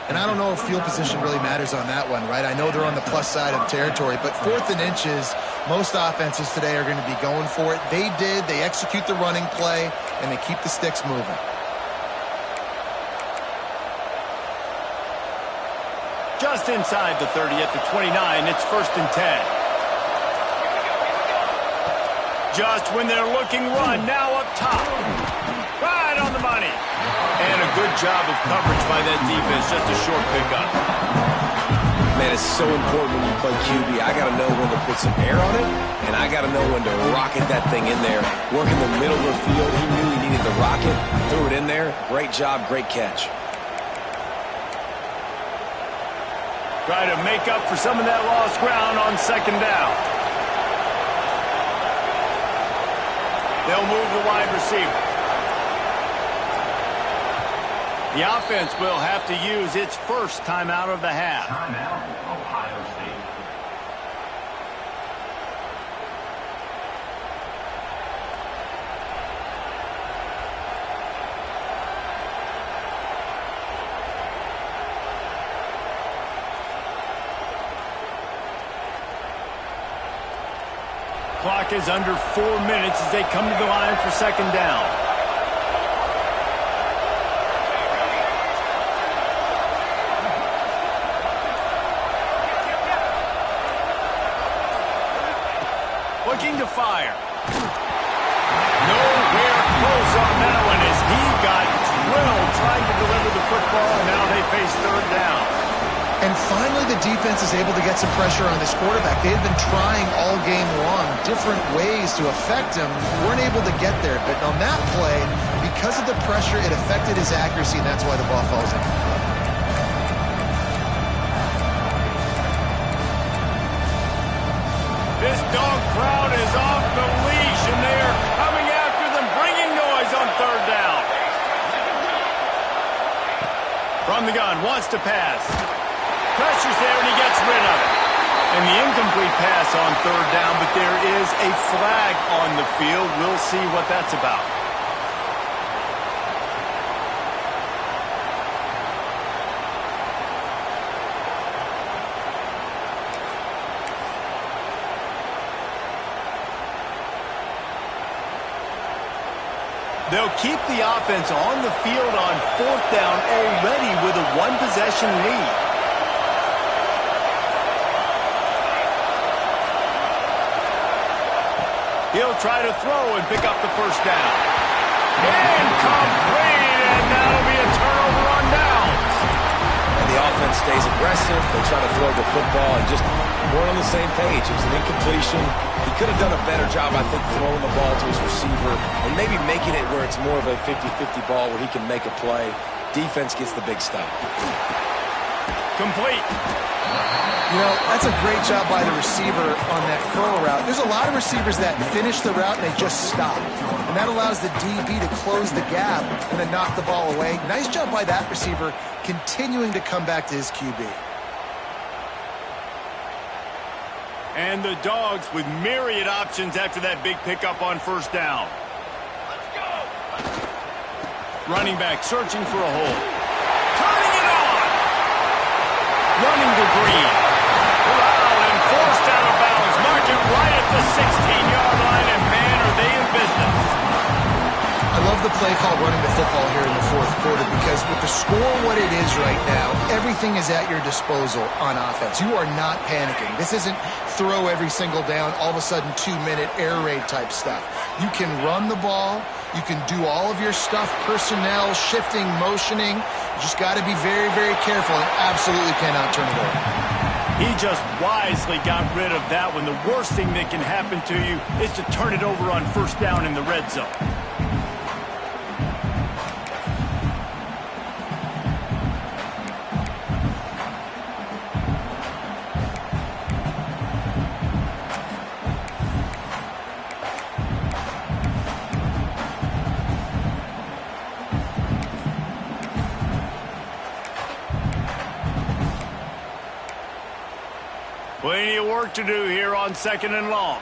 And I don't know if field position really matters on that one, right? I know they're on the plus side of territory, but 4th and inches, most offenses today are going to be going for it. They did. They execute the running play, and they keep the sticks moving. Just inside the 30 at the 29, it's 1st and 10. Just when they're looking run, now up top. Right on the money. And a good job of coverage by that defense, just a short pickup. Man, it's so important when you play QB. I got to know when to put some air on it, and I got to know when to rocket that thing in there. Work in the middle of the field. He knew he needed the rocket, threw it in there. Great job, great catch. Try to make up for some of that lost ground on 2nd down. They'll move the wide receiver. The offense will have to use its first timeout of the half. Timeout, Ohio State. Clock is under 4 minutes as they come to the line for second down. Looking to fire. Nowhere close on that one as he got drilled trying to deliver the football, and now they face third down. And finally, the defense is able to get some pressure on this quarterback. They had been trying all game long different ways to affect him. Weren't able to get there. But on that play, because of the pressure, it affected his accuracy, and that's why the ball falls in. This dog crowd is off the leash, and they are coming after them, bringing noise on third down. From the gun, wants to pass. Pressure's there, and he gets rid of it. And the incomplete pass on third down, but there is a flag on the field. We'll see what that's about. They'll keep the offense on the field on fourth down already with a one-possession lead. He'll try to throw and pick up the first down. Incomplete, and that'll be a turnover on downs. And the offense stays aggressive. They try to throw the football and just weren't on the same page. It was an incompletion. He could have done a better job, I think, throwing the ball to his receiver and maybe making it where it's more of a 50-50 ball where he can make a play. Defense gets the big stop. Complete. You know, that's a great job by the receiver on that curl route. There's a lot of receivers that finish the route and they just stop. And that allows the DB to close the gap and then knock the ball away. Nice job by that receiver continuing to come back to his QB. And the Dogs with myriad options after that big pickup on first down. Let's go! Running back searching for a hole. Turning it on! Running to Green. Corralled and forced out of bounds. Mark it right at the 16-yard line, and man, are they in business. I love the play call running the football here in the fourth quarter because with the score what it is right now, everything is at your disposal on offense. You are not panicking. This isn't throw every single down, all of a sudden 2-minute air raid type stuff. You can run the ball. You can do all of your stuff, personnel, shifting, motioning. You just got to be very, very careful and absolutely cannot turn it over. He just wisely got rid of that one. The worst thing that can happen to you is to turn it over on first down in the red zone. Plenty of work to do here on second and long.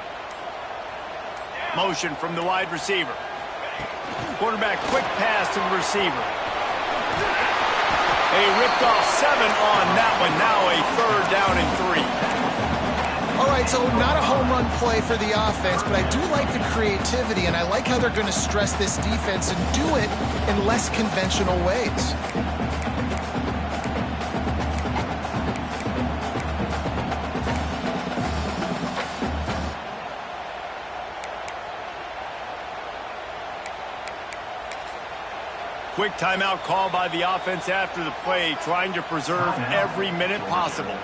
Motion from the wide receiver. Quarterback quick pass to the receiver. They ripped off 7 on that one. Now a third down and 3. All right, so not a home run play for the offense, but I do like the creativity, and I like how they're going to stress this defense and do it in less conventional ways. Quick timeout call by the offense after the play, trying to preserve every minute possible.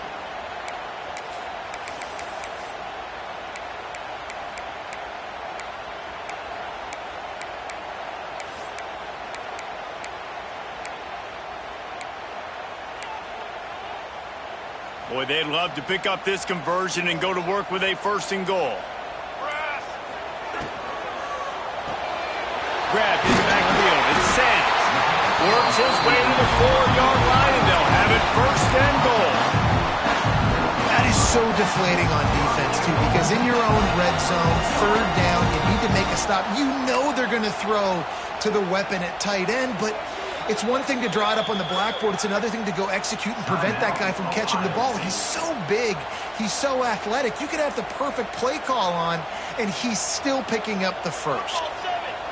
Boy, they'd love to pick up this conversion and go to work with a first and goal. Grab his backfield and Sands works his way to the so deflating on defense, too, because in your own red zone, third down, you need to make a stop. You know they're going to throw to the weapon at tight end, but it's one thing to draw it up on the blackboard. It's another thing to go execute and prevent that guy from catching the ball. He's so big. He's so athletic. You could have the perfect play call on, and he's still picking up the first.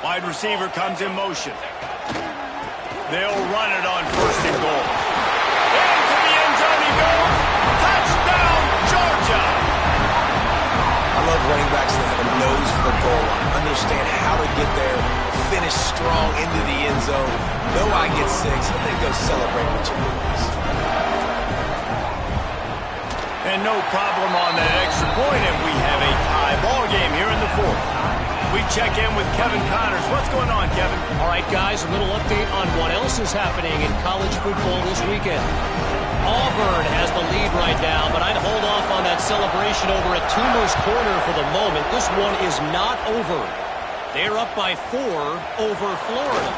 Wide receiver comes in motion. They'll run it on first and goal. Into the end zone he goes. Touchdown, Georgia! I love running backs that have a nose for the goal line, understand how to get there, finish strong into the end zone, know I get 6, and then go celebrate with your boys. And no problem on that extra point, and we have a tie ball game here in the 4th. We check in with Kevin Connors. What's going on, Kevin? All right, guys, a little update on what else is happening in college football this weekend. Auburn has the lead right now, but I'd hold off on that celebration over at Toomer's Corner for the moment. This one is not over. They're up by 4 over Florida.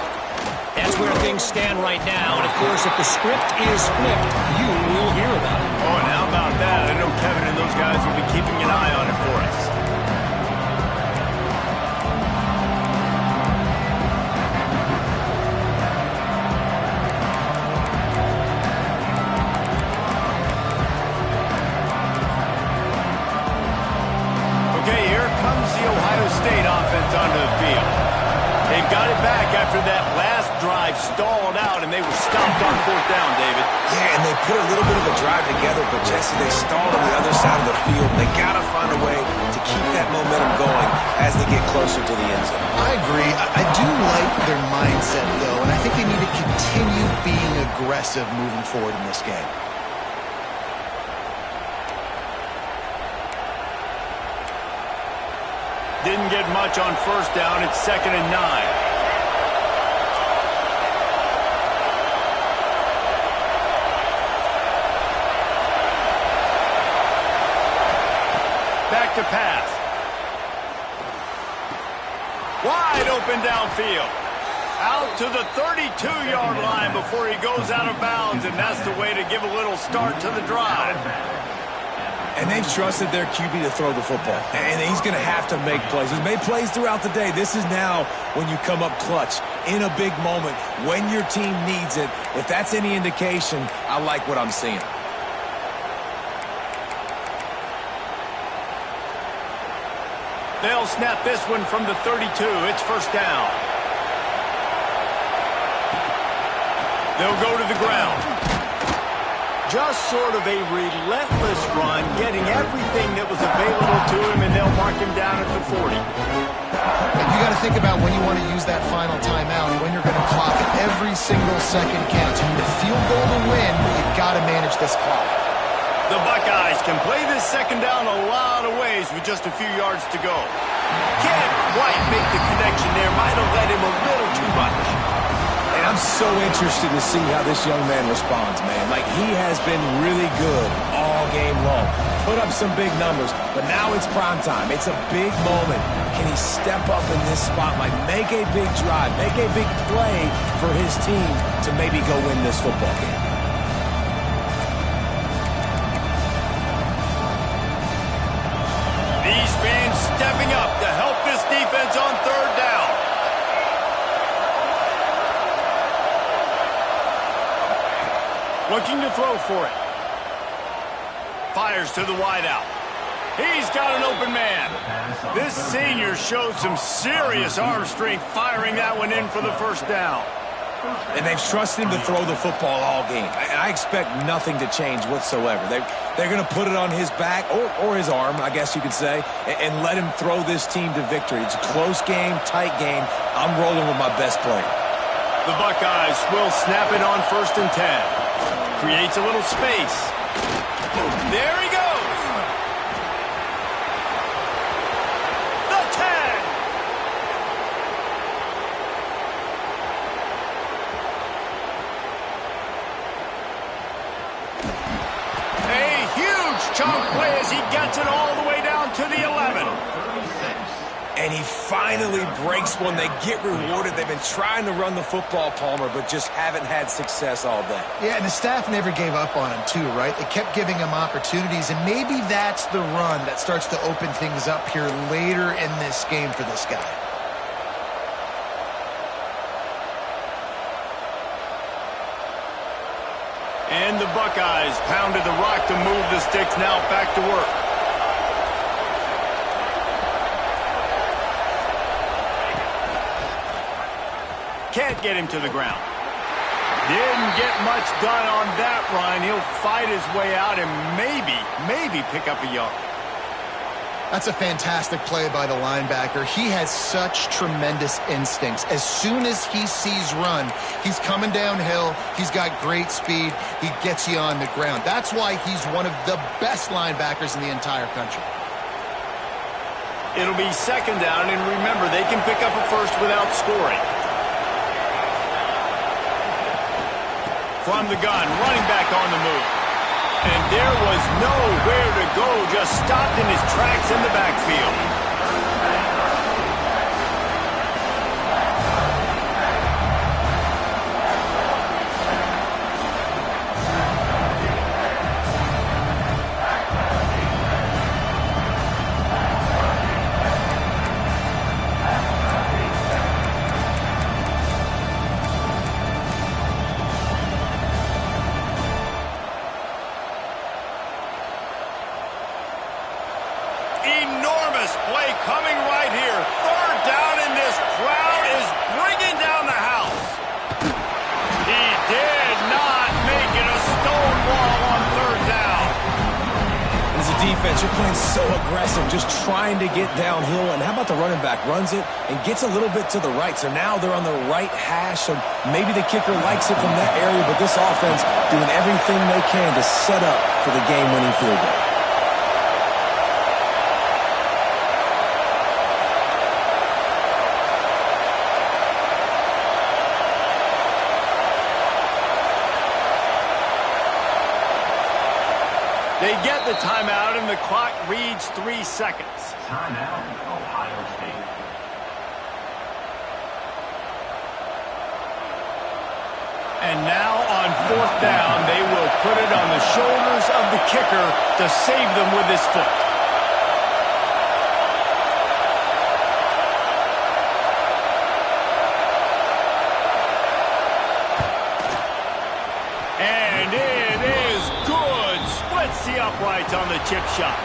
That's where things stand right now. And, of course, if the script is flipped, you will hear about it. Oh, and how about that? I know Kevin and those guys will be keeping an eye on it for us. Okay, here comes the Ohio State offense onto the field. They've got it back after that last drive stalled out, and they were stopped on 4th down, David. Yeah, and they put a little bit of a drive together, but Jesse, they stalled on the other side of the field. They got to find a way to keep that momentum going as they get closer to the end zone. I agree. I do like their mindset, though, and I think they need to continue being aggressive moving forward in this game. Didn't get much on 1st down. It's 2nd and 9. Back to pass. Wide open downfield. Out to the 32-yard line before he goes out of bounds, and that's the way to give a little start to the drive. And they've trusted their QB to throw the football. And he's going to have to make plays. He's made plays throughout the day. This is now when you come up clutch in a big moment when your team needs it. If that's any indication, I like what I'm seeing. They'll snap this one from the 32. It's 1st down. They'll go to the ground. Just sort of a relentless run, getting everything that was available to him, and they'll mark him down at the 40. And you got to think about when you want to use that final timeout and when you're going to clock it. Every single second counts. You need a field goal to win, but you've got to manage this clock. The Buckeyes can play this 2nd down a lot of ways with just a few yards to go. Can't quite make the connection there. Might have led him a little too much. And I'm so interested to see how this young man responds, man. Like, he has been really good all game long. Put up some big numbers, but now it's prime time. It's a big moment. Can he step up in this spotlight, make a big drive, make a big play for his team to maybe go win this football game? These fans stepping up to help this defense on 3rd down. Looking to throw for it. Fires to the wideout. He's got an open man. This senior showed some serious arm strength firing that one in for the 1st down. And they've trusted him to throw the football all game. And I expect nothing to change whatsoever. They're going to put it on his back, or his arm, I guess you could say, and let him throw this team to victory. It's a close game, tight game. I'm rolling with my best player. The Buckeyes will snap it on 1st and 10. Creates a little space. There he goes. The 10. A huge chunk play as he gets it all the way down to the 11. And And he finally breaks one. They get rewarded. They've been trying to run the football, Palmer, but just haven't had success all day. Yeah, and the staff never gave up on him too, right? They kept giving him opportunities, and maybe that's the run that starts to open things up here later in this game for this guy. And the Buckeyes pounded the rock to move the sticks, now back to work. Can't get him to the ground. Didn't get much done on that run. He'll fight his way out and maybe pick up a yard. That's a fantastic play by the linebacker. He has such tremendous instincts. As soon as he sees run, he's coming downhill. He's got great speed. He gets you on the ground. That's why he's one of the best linebackers in the entire country. It'll be second down, and remember, they can pick up a first without scoring. From the gun, running back on the move. And there was nowhere to go, just stopped in his tracks in the backfield. Enormous play coming right here. Third down, and this crowd is bringing down the house. He did not make it a stone wall on third down. As a defense, you're playing so aggressive, just trying to get downhill. And how about the running back? Runs it and gets a little bit to the right. So now they're on the right hash. So maybe the kicker likes it from that area, but this offense doing everything they can to set up for the game-winning field goal. They get the timeout, and the clock reads 3 seconds. Timeout, Ohio State. And now on fourth down, they will put it on the shoulders of the kicker to save them with his foot. And it is good. Splits the uprights on the chip shot.